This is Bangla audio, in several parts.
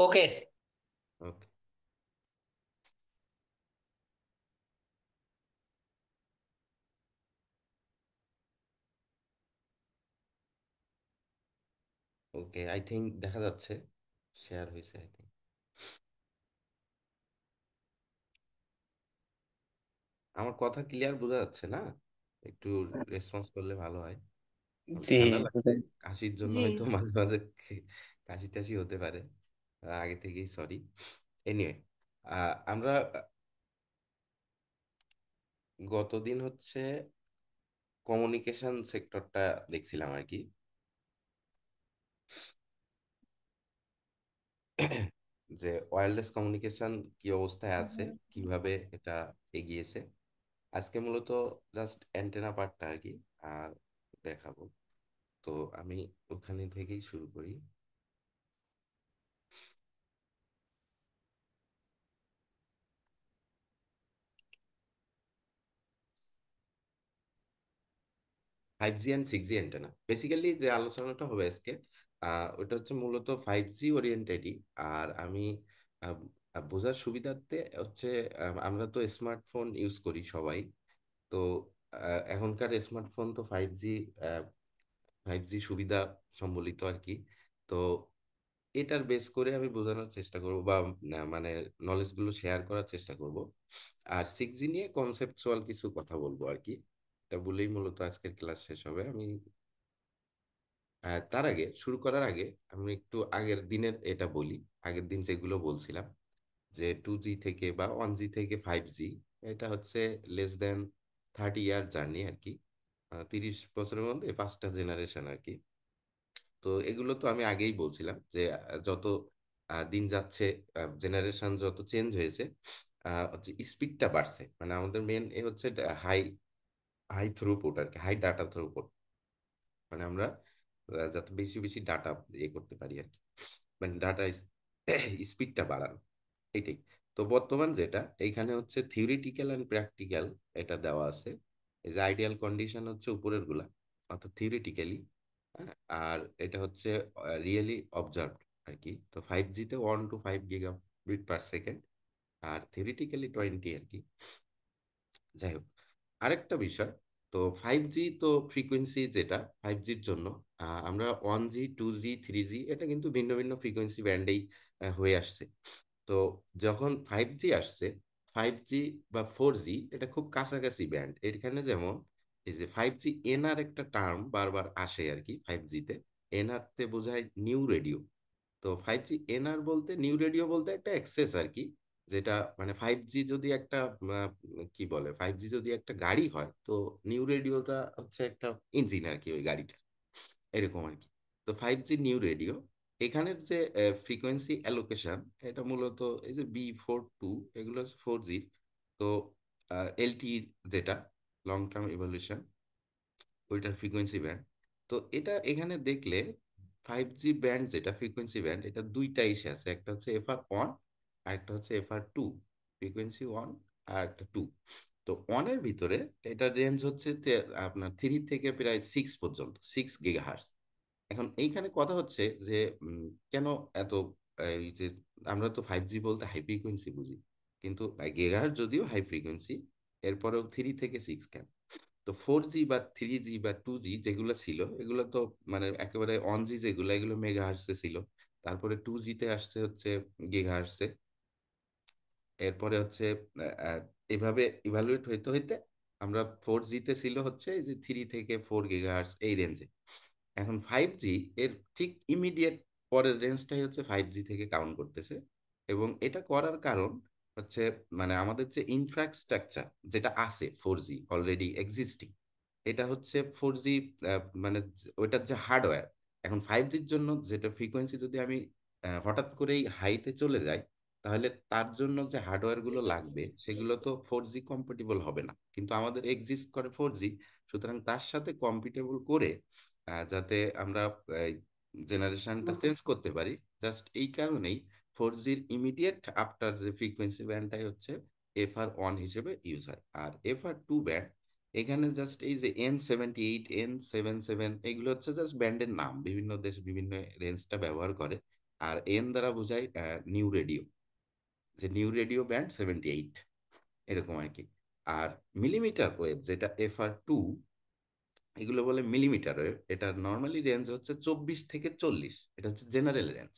Okay. Okay. Okay, I think দেখা যাচ্ছে শেয়ার হয়েছে আই থিঙ্ক। আমার কথা ক্লিয়ার বোঝা যাচ্ছে না? একটু রেসপন্স করলে ভালো হয়। আমার জি। ঠান্ডা লাগছে, কাশির জন্য জি। হয়তো মাঝে মাঝে কাশি টাশি হতে পারে। আগে থেকেই সরি। এনিওয়ে, আমরা গতদিন হচ্ছে কমিউনিকেশন সেক্টরটা দেখছিলাম আর কি। যে ওয়্যারলেস কমিউনিকেশন কি অবস্থায় আছে, কিভাবে এটা এগিয়েছে। আজকে মূলত জাস্ট অ্যান্টেনা পার্টটা আর কি আর দেখাবো। তো আমি ওখানে থেকেই শুরু করি। 5G and 6G antenna, basically যে আলোচনাটা হবে আজকে ওটা হচ্ছে মূলত 5G ওরিয়েন্টেডই। আর আমি আহ, বোঝার সুবিধার্থে হচ্ছে আমরা তো স্মার্টফোন ইউজ করি সবাই। তো এখনকার স্মার্টফোন তো 5G সুবিধা সম্বলিত আর কি। তো এটার বেস করে আমি বোঝানোর চেষ্টা করব বা মানে নলেজগুলো শেয়ার করার চেষ্টা করব। আর 6G নিয়ে কনসেপচুয়াল কিছু কথা বলবো আর কি। এটা বলেই মূলত আজকের ক্লাস শেষ হবে। আমি তার আগে, শুরু করার আগে আমি একটু আগের দিনের এটা বলি। আগের দিন যেগুলো বলছিলাম যে 2G থেকে বা 1G থেকে 5G, এটা হচ্ছে লেস দেন 30 ইয়ার জার্নি আর কি। 30 বছরের মধ্যে পাঁচটা জেনারেশন আর কি। তো এগুলো তো আমি আগেই বলছিলাম যে যত দিন যাচ্ছে, জেনারেশন যত চেঞ্জ হয়েছে, স্পিডটা বাড়ছে। মানে আমাদের মেন এ হচ্ছে হাই হাই থ্রুপুট আর কি, হাই ডাটা থ্রুপুট। মানে আমরা যাতে বেশি বেশি ডাটা করতে পারি আর কি, মানে ডাটা স্পিডটা বাড়ানো, এটাই। তো বর্তমান যেটা এইখানে হচ্ছে থিওরিটিক্যাল অ্যান্ড প্র্যাকটিক্যাল এটা দেওয়া আছে। এই যে আইডিয়াল কন্ডিশন হচ্ছে উপরের গুলা, অর্থাৎ থিওরিটিক্যালি। আর এটা হচ্ছে রিয়েলি অবজার্ভড আর কি। তো 5G তে 1 to 5 গিগাবিট পার সেকেন্ড, আর থিওরিটিক্যালি 20 আর কি। যাই হোক, আরেকটা বিষয়, তো 5G তো ফ্রিকোয়েন্সি যেটা 5Gর জন্য, আমরা 1G 2G 3G এটা কিন্তু ভিন্ন ভিন্ন ফ্রিকোয়েন্সি ব্যান্ডেই হয়ে আসছে। তো যখন 5G আসছে, 5G বা 4G এটা খুব কাছাকাছি ব্যান্ড। এখানে যেমন এই যে 5G NR একটা টার্ম বারবার আসে আর কি 5G-তে। এনআর তে বোঝায় নিউ রেডিও। তো 5G NR বলতে, নিউ রেডিও বলতে একটা অ্যাক্সেস আর কি। যেটা মানে 5G যদি একটা কি বলে, 5G যদি একটা গাড়ি হয়, তো নিউ রেডিওটা হচ্ছে একটা ইঞ্জিন আর কি ওই গাড়িটা, এরকম আর কি। তো 5G নিউ রেডিও, এখানের যে ফ্রিকোয়েন্সি অ্যালোকেশন, এটা মূলত এই যে B42, এগুলো হচ্ছে 4G। তো এলটি যেটা লং টার্ম ইভলিউশন, ওইটার ফ্রিকোয়েন্সি ব্যান্ড। তো এটা এখানে দেখলে 5G ব্যান্ড যেটা ফ্রিকোয়েন্সি ব্যান্ড, এটা দুইটা এসে আছে, একটা হচ্ছে FR1 আর একটা হচ্ছে FR2। ফ্রিকোয়েন্সি ওয়ান আর একটা টু। তো ওয়ানের ভিতরে এটার রেঞ্জ হচ্ছে আপনার 3 থেকে প্রায় 6 পর্যন্ত, 6 গিগাহার্টজ। এখন এইখানে কথা হচ্ছে যে কেন এত এই যে, আমরা তো 5G বলতে হাই ফ্রিকোয়েন্সি বুঝি, কিন্তু গিগাহার্টজ যদিও হাই ফ্রিকোয়েন্সি, এরপরেও 3 থেকে 6 কেন? তো 4G বা 3G বা 2G যেগুলো ছিল, এগুলো তো মানে একেবারে 1G যেগুলো, এগুলো মেগা হার্টসে ছিল। তারপরে 2G-তে আসছে হচ্ছে গিগা হার্টসে। এরপরে হচ্ছে আহ, আহ, এভাবে ইভালুয়েট হইতে হইতে আমরা 4G-তে ছিল হচ্ছে এই যে 3 থেকে 4 গিগা হার্টস এই রেঞ্জে। এখন 5G এর ঠিক ইমিডিয়েট পরের রেঞ্জটাই হচ্ছে 5G থেকে কাউন্ট করতেছে। এবং এটা করার কারণ হচ্ছে, মানে আমাদের যে ইনফ্রাস্ট্রাকচার যেটা আছে 4G অলরেডি এক্সিস্টিং, এটা হচ্ছে 4G, মানে ওইটার যে হার্ডওয়্যার। এখন 5Gর জন্য যেটা ফ্রিকোয়েন্সি যদি আমি হঠাৎ করেই হাইতে চলে যাই, তাহলে তার জন্য যে হার্ডওয়্যার গুলো লাগবে সেগুলো তো 4G কম্পাটিবল হবে না, কিন্তু আমাদের এক্সিস্ট করে 4G। সুতরাং তার সাথে কম্পিটেবল করে যাতে আমরা জেনারেশনটা চেঞ্জ করতে পারি, জাস্ট এই কারণেই 4Gর ইমিডিয়েট আফটার যে ফ্রিকোয়েন্সি ব্যান্ডটাই হচ্ছে FR1 হিসেবে ইউজ হয়। আর FR2 ব্যান্ড, এখানে জাস্ট এই যে N78 N77 এগুলো হচ্ছে জাস্ট ব্যান্ডের নাম, বিভিন্ন দেশ বিভিন্ন রেঞ্জটা ব্যবহার করে। আর এন দ্বারা বোঝায় নিউ রেডিও, যে নিউ রেডিও ব্যান্ড 78, এরকম আর কি। আর মিলিমিটার ওয়েভ যেটা FR2, এগুলো বলে মিলিমিটার ওয়েভ। এটার নর্মালি রেঞ্জ হচ্ছে 24 থেকে 40, এটা হচ্ছে জেনারেল রেঞ্জ।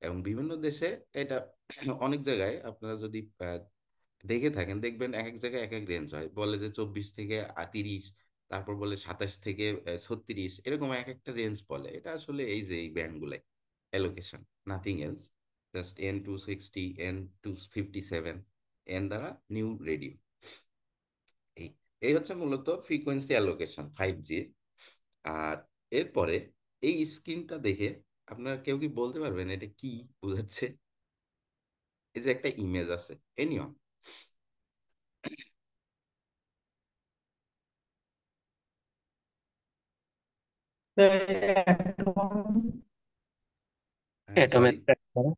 এবং বিভিন্ন দেশে এটা অনেক জায়গায় আপনারা যদি দেখে থাকেন, দেখবেন এক এক জায়গায় এক এক রেঞ্জ হয়, বলে যে 24 থেকে 30, তারপর বলে 27 থেকে 36, এরকম এক একটা রেঞ্জ বলে। এটা আসলে এই যে এই ব্যান্ডগুলাই allocation, nothing else, just N260, N257, N দ্বারা নিউ রেডিও। এই এই হচ্ছে মূলত ফ্রিকোয়েন্সি অ্যালোকেশন 5G। আর এরপরে এই স্ক্রিনটা দেখে আপনারা কেউ কি বলতে পারবেন এটা কি বোঝাচ্ছে? এই যে একটা ইমেজ আছে, এনিওন? অ্যাটমের সরি,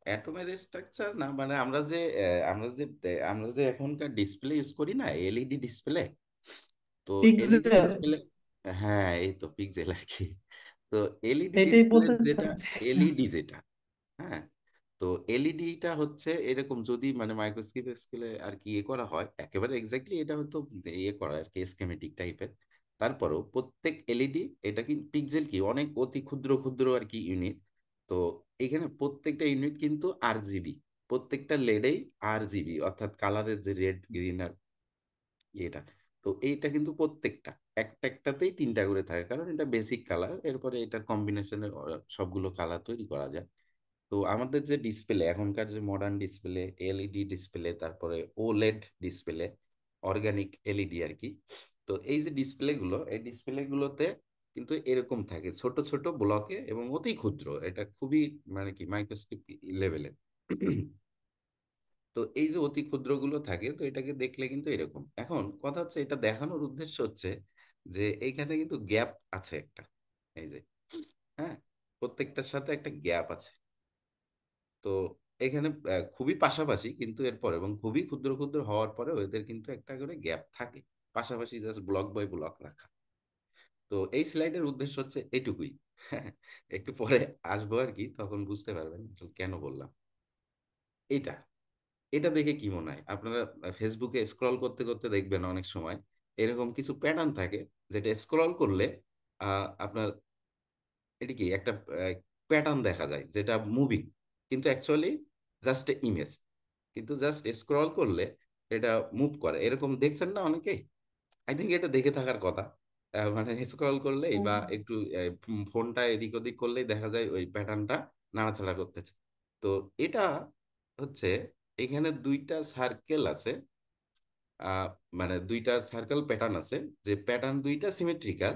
অ্যাটমের স্ট্রাকচার না, মানে আমরা যে এখনকার ডিসপ্লে ইউজ করি না, এলইডি ডিসপ্লে। তো এলইডি পিক্সেল, ডিসপ্লে, হ্যাঁ এই তো পিক্সেল আর কি। তো এলইডি এটাই ডিসপ্লে বলতে যেটা, চাচ্ছি। এলইডি যেটা, হ্যাঁ, তো এলইডিটা হচ্ছে এরকম, যদি মানে মাইক্রোস্কোপ স্কেলে আর কি ইয়ে করা হয়, একেবারে এক্স্যাক্টলি এটা হয়তো ইয়ে করা আর কি স্কেমেটিক টাইপের। তারপরেও প্রত্যেক এলইডি, এটা কিন্তু পিক্সেল কি অনেক অতি ক্ষুদ্র ক্ষুদ্র আর কি ইউনিট। তো এখানে প্রত্যেকটা ইউনিট কিন্তু RGB, প্রত্যেকটা লেডেই RGB, অর্থাৎ কালারের যে রেড গ্রিন আর এটা। তো এইটা কিন্তু প্রত্যেকটা একটা একটাতেই তিনটা করে থাকে, কারণ এটা বেসিক কালার, এরপরে এটার কম্বিনেশনের সবগুলো কালার তৈরি করা যায়। তো আমাদের যে ডিসপ্লে এখনকার যে মডার্ন ডিসপ্লে, এলইডি ডিসপ্লে, তারপরে ওলেড ডিসপ্লে, অর্গানিক এলইডি আর কি। তো এই যে ডিসপ্লে গুলো, এই ডিসপ্লে গুলোতে কিন্তু এরকম থাকে ছোট ছোট ব্লকে এবং অতি ক্ষুদ্র, এটা খুবই মানে কি মাইক্রোস্কোপ লেভেলের। তো এই যে অতি ক্ষুদ্র গুলো থাকে, তো এটাকে দেখলে কিন্তু এরকম। এখন কথা হচ্ছে, এটা দেখানোর উদ্দেশ্য হচ্ছে যে এইখানে কিন্তু গ্যাপ আছে একটা, এই যে, হ্যাঁ, প্রত্যেকটার সাথে একটা গ্যাপ আছে। তো এখানে খুবই পাশাপাশি কিন্তু এরপর, এবং খুবই ক্ষুদ্র ক্ষুদ্র হওয়ার পরেও এদের কিন্তু একটা করে গ্যাপ থাকে, পাশাপাশি জাস্ট ব্লক বাই ব্লক রাখা। তো এই স্লাইডের উদ্দেশ্য হচ্ছে এটুকুই। একটু পরে আসবো আর কি, তখন বুঝতে পারবেন আসলে কেন বললাম এটা। এটা দেখে কি মনে হয় আপনারা? ফেসবুকে স্ক্রল করতে করতে দেখবেন অনেক সময় এরকম কিছু প্যাটার্ন থাকে, যেটা স্ক্রল করলে আপনার এটা কি একটা প্যাটার্ন দেখা যায় যেটা মুভিং, কিন্তু অ্যাকচুয়ালি জাস্ট ইমেজ, কিন্তু জাস্ট স্ক্রল করলে এটা মুভ করে, এরকম দেখছেন না অনেকেই? আই থিঙ্ক এটা দেখে থাকার কথা। মানে স্ক্রল করলেই বা একটু ফোনটা এদিক ওদিক করলেই দেখা যায় ওই প্যাটার্নটা নাড়াচাড়া করতেছে। তো এটা হচ্ছে, এখানে দুইটা সার্কেল আছে, আহ, মানে দুইটা সার্কেল প্যাটার্ন আছে, যে প্যাটার্ন দুইটা সিমেট্রিক্যাল,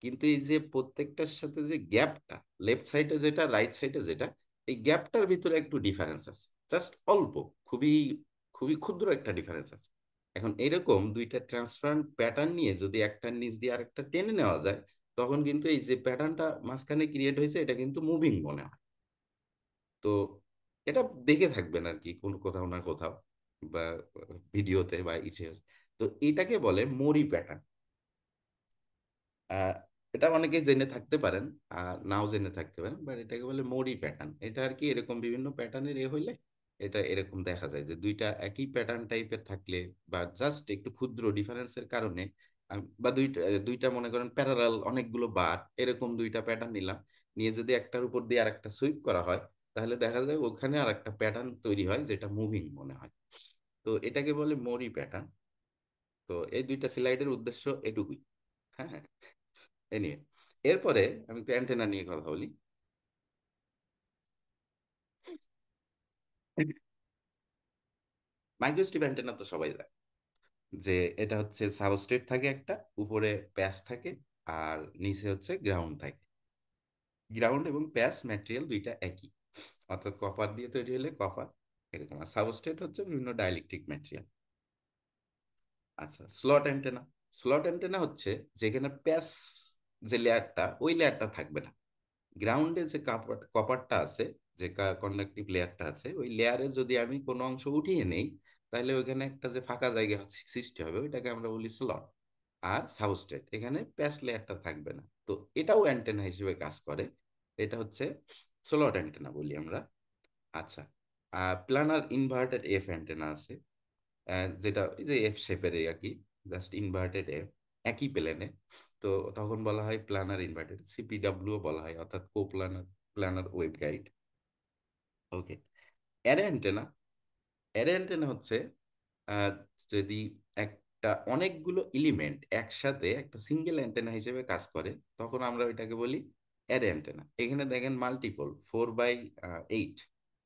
কিন্তু এই যে প্রত্যেকটার সাথে যে গ্যাপটা, লেফট সাইডে যেটা রাইট সাইডে যেটা, এই গ্যাপটার ভিতরে একটু ডিফারেন্স আছে, জাস্ট অল্প, খুবই খুবই ক্ষুদ্র একটা ডিফারেন্স আছে। এখন এরকম দুইটা ট্রান্সপারেন্ট প্যাটার্ন নিয়ে যদি একটার নিচ দিয়ে আরেকটা টেনে নেওয়া যায়, তখন কিন্তু এই যে প্যাটার্নটা মাঝখানে ক্রিয়েট হয়েছে এটা কিন্তু মুভিং মনে হয়। তো এটা দেখে থাকবেন আর কি কোন কোথাও না কোথাও, বা ভিডিওতে বা ইসে। তো এটাকে বলে মরি প্যাটার্ন। আহ, এটা অনেকে জেনে থাকতে পারেন, নাও জেনে থাকতে পারেন, বাট এটাকে বলে মরি প্যাটার্ন। এটা আর কি এরকম বিভিন্ন প্যাটার্নের হইলে এটা এরকম দেখা যায়, যে দুইটা একই প্যাটার্ন টাইপের থাকলে, বা জাস্ট একটু ক্ষুদ্র ডিফারেন্সের কারণে, বা দুইটা দুইটা মনে করেন প্যারালাল অনেকগুলো বার, এরকম দুইটা প্যাটার্ন নিলাম, নিয়ে যদি একটার উপর দিয়ে আরেকটা সুইপ করা হয়, তাহলে দেখা যায় ওখানে আর একটা প্যাটার্ন তৈরি হয় যেটা মুভিং মনে হয়। তো এটাকে বলে মরি প্যাটার্ন। তো এই দুইটা স্লাইডের উদ্দেশ্য এটুকুই। হ্যাঁ, হ্যাঁ, এ নিয়ে এরপরে আমি একটু অ্যান্টেনা নিয়ে কথা বলি। মাইক্রোস্ট্রিপ অ্যান্টেনা তো সবাই জানে, যে এটা হচ্ছে সাবস্ট্রেট থাকে একটা, উপরে প্যাচ থাকে, আর নিচে হচ্ছে গ্রাউন্ড থাকে। গ্রাউন্ড এবং প্যাচ ম্যাটেরিয়াল দুইটা একই, অর্থাৎ কপার দিয়ে তৈরি হলে কপার, এরকম। আর সাবস্ট্রেট হচ্ছে বিভিন্ন ডাইলেকট্রিক ম্যাটেরিয়াল। আচ্ছা, স্লট অ্যান্টেনা। স্লট অ্যান্টেনা হচ্ছে যেখানে প্যাচ যে লেয়ারটা, ওই লেয়ারটা থাকবে না। গ্রাউন্ডে যে কপারটা আছে, যে কন্ডাক্টিভ লেয়ারটা আছে, ওই লেয়ারে যদি আমি কোনো অংশ উঠিয়ে নেই, তাহলে ওইখানে একটা যে ফাঁকা জায়গা সৃষ্টি হবে, ওইটাকে আমরা বলি স্লট। আর সাবস্ট্রেট, এখানে প্যাচ লেয়ারটা থাকবে না। তো এটাও অ্যান্টেনা হিসেবে কাজ করে। এটা হচ্ছে স্লট অ্যান্টেনা বলি আমরা। আচ্ছা, প্ল্যানার ইনভার্টেড এফ অ্যান্টেনা আছে, যেটা এই যে এফ শেপের আর কি, জাস্ট ইনভার্টেড এফ, একই প্লেনে। তো তখন বলা হয় প্ল্যানার ইনভার্টেড, সিপিডাব্লিউ বলা হয়, অর্থাৎ কো প্ল্যানার, প্ল্যানার ওয়েভ গাইড। ওকে। অ্যারে অ্যান্টেনা, অ্যারে অ্যান্টেনা হচ্ছে আহ, যদি একটা অনেকগুলো এলিমেন্ট একসাথে একটা সিঙ্গেল অ্যান্টেনা হিসেবে কাজ করে, তখন আমরা ওইটাকে বলি অ্যারে অ্যান্টেনা। এখানে দেখেন মাল্টিপল 4/8,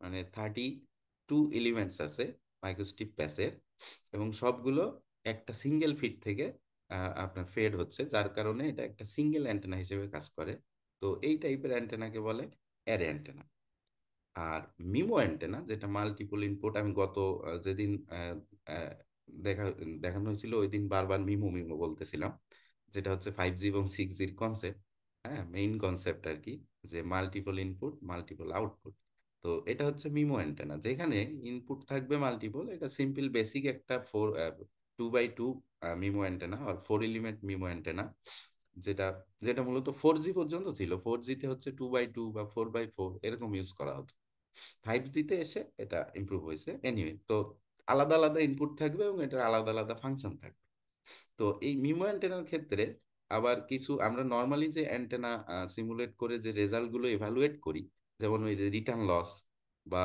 মানে 32 এলিমেন্টস আছে মাইক্রোস্ট্রিপ প্যাচের, এবং সবগুলো একটা সিঙ্গেল ফিট থেকে আপনার ফেড হচ্ছে, যার কারণে এটা একটা সিঙ্গেল অ্যান্টেনা হিসেবে কাজ করে। তো এই টাইপের অ্যান্টেনাকে বলে অ্যারে অ্যান্টেনা। আর মিমো অ্যান্টেনা, যেটা মাল্টিপল ইনপুট, আমি গত যেদিন আহ, দেখা দেখানো হয়েছিল ওই দিন বারবার মিমো মিমো বলতেছিলাম, যেটা হচ্ছে 5G এবং 6Gর কনসেপ্ট। হ্যাঁ, মেইন কনসেপ্ট আর কি, যে মাল্টিপল ইনপুট মাল্টিপল আউটপুট। তো এটা হচ্ছে মিমো অ্যান্টেনা, যেখানে ইনপুট থাকবে মাল্টিপল। এটা সিম্পল বেসিক একটা 2x2 মিমো অ্যান্টেনা আর 4 এলিমেন্ট মিমো অ্যান্টেনা, যেটা যেটা মূলত 4G পর্যন্ত ছিল। 4Gতে হচ্ছে 2x2 বা 4x4 এরকম ইউজ করা হতো। 5Gতে এসে এটা ইমপ্রুভ হয়েছে। এনিওয়ে, তো আলাদা আলাদা ইনপুট থাকবে এবং এটার আলাদা আলাদা ফাংশন থাকবে। তো এই মিমো অ্যান্টেনার ক্ষেত্রে আবার কিছু আমরা নর্মালি যে অ্যান্টেনা সিমুলেট করে যে রেজাল্টগুলো এভালুয়েট করি, যেমন ওই যে রিটার্ন লস বা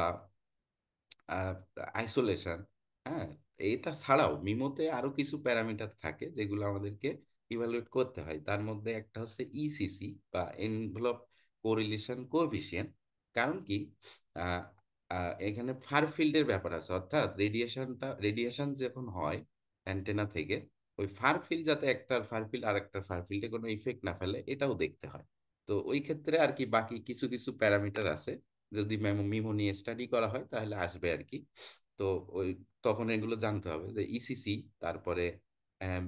আইসোলেশন, হ্যাঁ, এটা ছাড়াও মিমোতে আরো কিছু প্যারামিটার থাকে যেগুলো আমাদেরকে ইভালুয়েট করতে হয়। তার মধ্যে একটা হচ্ছে ইসিসি বা এনভেলপ কোরিলেশন কোএফিসিয়েন্ট। কারণ কি, আহ, এখানে ফার ফিল্ডের ব্যাপার আছে, অর্থাৎ রেডিয়েশন যখন হয় অ্যান্টেনা থেকে, ওই ফার ফিল্ড যাতে একটার ফার ফিল্ড আর একটার ফার ফিল্ডে কোনো ইফেক্ট না ফেলে, এটাও দেখতে হয়। তো ওই ক্ষেত্রে আর কি বাকি কিছু কিছু প্যারামিটার আছে, যদি মিমো নিয়ে স্টাডি করা হয় তাহলে আসবে আর কি। তো ওই তখন এগুলো জানতে হবে যে ইসিসি, তারপরে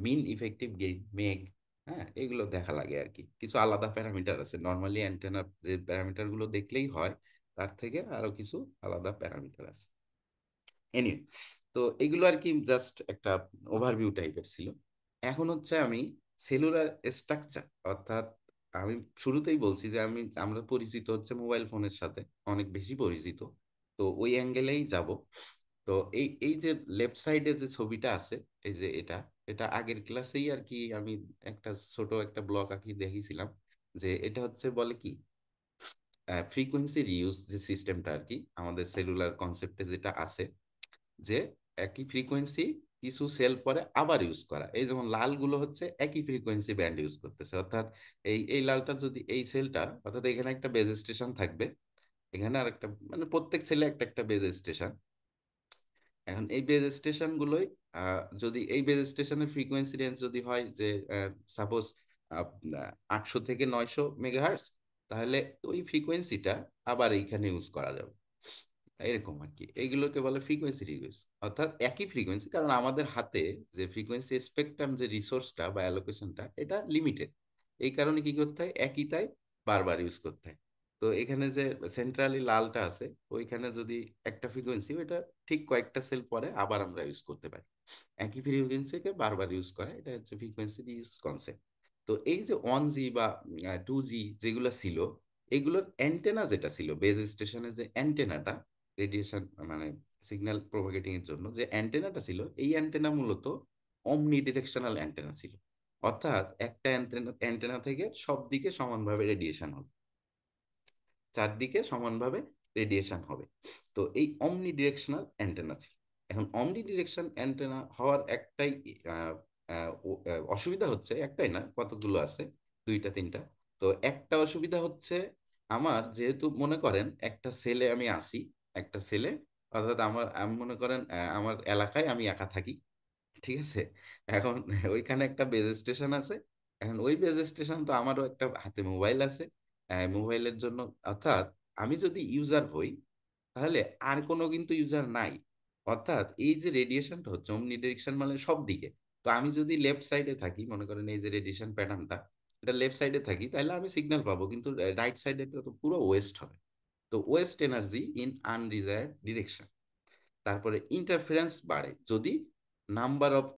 মিন ইফেক্টিভ গেইন মেগ, হ্যাঁ, এগুলো দেখা লাগে আর কি। কিছু আলাদা প্যারামিটার আছে, নর্মালি অ্যান্টেনার যে প্যারামিটার গুলো দেখলেই হয়, তার থেকে আরো কিছু আলাদা প্যারামিটার আছে। এনিওয়ে, তো এগুলো আর কি জাস্ট একটা ওভারভিউ টাইপের ছিল। এখন হচ্ছে আমি সেলুলার স্ট্রাকচার, অর্থাৎ আমি শুরুতেই বলছি যে আমরা পরিচিত হচ্ছে মোবাইল ফোনের সাথে, অনেক বেশি পরিচিত। তো ওই অ্যাঙ্গেলেই যাব। তো এই এই যে লেফট সাইডে যে ছবিটা আছে, এই যে এটা, এটা আগের ক্লাসেই আর কি আমি একটা ছোট একটা ব্লক আঁকি দেখিয়েছিলাম, যে এটা হচ্ছে বলে কি ফ্রিকোয়েন্সি রিউজ যে সিস্টেমটা আর কি আমাদের সেলুলার কনসেপ্টে যেটা আছে, যে একই ফ্রিকোয়েন্সি কিছু সেল পরে আবার ইউজ করা। এই যেমন লালগুলো হচ্ছে একই ফ্রিকোয়েন্সি ব্যান্ড ইউজ করতেছে, অর্থাৎ এই এই লালটা যদি এই সেলটা, অর্থাৎ এখানে একটা বেজ স্টেশন থাকবে, এখানে আর একটা, মানে প্রত্যেক সেলে একটা একটা বেজ স্টেশন। এখন এই বেজ স্টেশন গুলোই যদি এই বেজ স্টেশনের ফ্রিকোয়েন্সি রেঞ্জ যদি হয় যে সাপোজ 800 থেকে 900 মেগাহার্টজ, তাহলে ওই ফ্রিকোয়েন্সিটা আবার এইখানে ইউজ করা যাবে, এরকম আর কি। এইগুলোকে বলে ফ্রিকোয়েন্সি রিকোয়েস্ট, অর্থাৎ একই ফ্রিকোয়েন্সি, কারণ আমাদের হাতে যে ফ্রিকোয়েন্সি স্পেকট্রাম যে রিসোর্সটা বা অ্যালোকেশনটা এটা লিমিটেড। এই কারণে কি করতে হয়, একই তাই বারবার ইউজ করতে হয়। তো এখানে যে সেন্ট্রালি লালটা আছে, ওইখানে যদি একটা ফ্রিকোয়েন্সি, ওইটা ঠিক কয়েকটা সেল পরে আবার আমরা ইউজ করতে পারি। একই ফ্রিকোয়েন্সিকে বারবার ইউজ করা, এটা হচ্ছে ফ্রিকোয়েন্সি ইউজ কনসেপ্ট। তো এই যে 1G বা 2G যেগুলো ছিল, এগুলোর অ্যান্টেনা যেটা ছিল বেজ স্টেশনে, যে অ্যান্টেনাটা রেডিয়েশন মানে সিগন্যাল প্রোপাগেটিং এর জন্য যে অ্যান্টেনাটা ছিল, এই অ্যান্টেনা মূলত অমনি ডিরেকশনাল অ্যান্টেনা ছিল। অর্থাৎ একটা অ্যান্টেনা অ্যান্টেনা থেকে সব দিকে সমানভাবে রেডিয়েশন হবে, চারদিকে সমানভাবে রেডিয়েশন হবে। তো এই অমনি ডিরেকশনাল অ্যান্টেনা ছিল। এখন অমনি ডিরেকশন অ্যান্টেনা হওয়ার একটাই অসুবিধা হচ্ছে, একটাই না, কতগুলো আছে, দুইটা তিনটা। তো একটা অসুবিধা হচ্ছে, আমার যেহেতু মনে করেন একটা সেলে আমি আসি, একটা সেলে, অর্থাৎ আমি মনে করেন আমার এলাকায় আমি একা থাকি, ঠিক আছে। এখন ওইখানে একটা বেজ স্টেশন আছে। এখন ওই বেজ স্টেশন, তো আমারও একটা হাতে মোবাইল আছে, মোবাইলের জন্য, অর্থাৎ আমি যদি ইউজার হই, তাহলে আর কোনো কিন্তু ইউজার নাই। অর্থাৎ এই যে রেডিয়েশনটা হচ্ছে অমনি ডিরেকশন মানে সব দিকে। তো আমি যদি লেফট সাইডে থাকি, মনে করেন এই যে রেডিয়েশন প্যাটার্নটা, এটা লেফট সাইডে থাকি, তাহলে আমি সিগন্যাল পাবো, কিন্তু রাইট সাইডে তো পুরো ওয়েস্ট হবে। তো ওয়েস্ট এনার্জি ইন আনডিজায়ার্ড ডিরেকশন। তারপরে ইন্টারফারেন্স বাড়ে যদি নাম্বার অফ